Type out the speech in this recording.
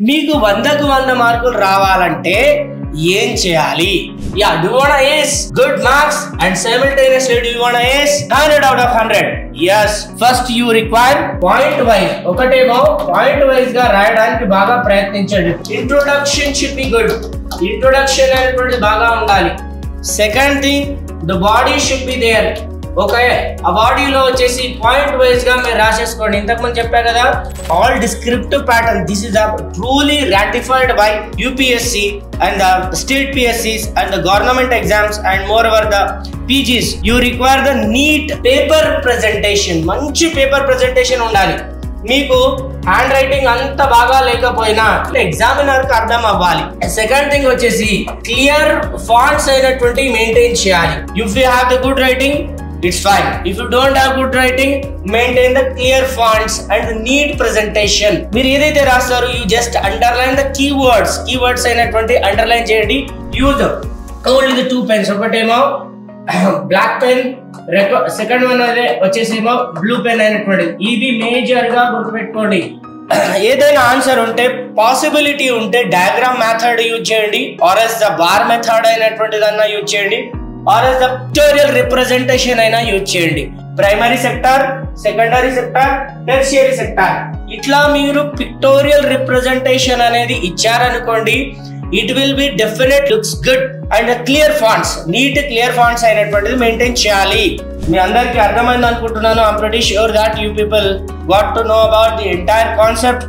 మీకు 100కు 100 మార్కులు రావాలంటే ఏం చేయాలి? Yeah, do you want to ace good marks and simultaneously do you want to ace 100 out of 100? Yes. First you require point wise. ఒకటేమో point wise గా రాయడానికి బాగా ప్రయత్నించండి. Introduction should be good. Introduction అనేటువంటిది బాగా ఉండాలి. Second thing, the body should be there. Okay, ఆ బాడీలో వచ్చేసి పాయింట్ వైజ్ గా మీరు రాసేసుకోండి. ఇంతకు ముందు చెప్పా కదా, all descriptive pattern. This is truly ratified by UPSC and the state పిఎస్సిస్ and the government exams and moreover the PGs. You require the neat paper presentation. మంచి పేపర్ ప్రెజెంటేషన్ ఉండాలి. మీకు హ్యాండ్ రైటింగ్ అంత బాగా లేకపోయినా examiner కి అర్థం అవ్వాలి. సెకండ్ థింగ్ వచ్చేసి క్లియర్ ఫాంట్స్ అయినటువంటి మెయింటైన్ చేయాలి. If you have the good writing, it's fine. If you don't have good writing, maintain the clear fonts and the neat presentation. మీరు ఏదైతే రాస్తారో you just underline the keywords అయినటువంటి underline చేయండి. Use only the 2 pens. ఒకటేమో black pen, second one అదే వచ్చేసేమో blue pen అయినటువంటిది. ఇది major గా గుర్తుపెట్టుకోండి. ఏదైనా ఆన్సర్ ఉంటే, పాసిబిలిటీ ఉంటే డయాగ్రామ్ మెథడ్ యూజ్ చేయండి, or else the bar method అయినటువంటిదన్నా యూజ్ చేయండి, or else the pictorial representation అయినా యూజ్ చేయండి. Primary sector, secondary sector, tertiary sector, ఇట్లా మీరు పిక్టోరియల్ రిప్రజెంటేషన్ అనేది ఇచ్చారనుకోండి, it will be definite looks good. And clear fonts, neat clear fonts అయినటువంటిది maintain చేయాలి. మీ అందరికి అర్థమైంది అనుకుంటున్నాను. I'm pretty sure that you people got to know about the entire concept.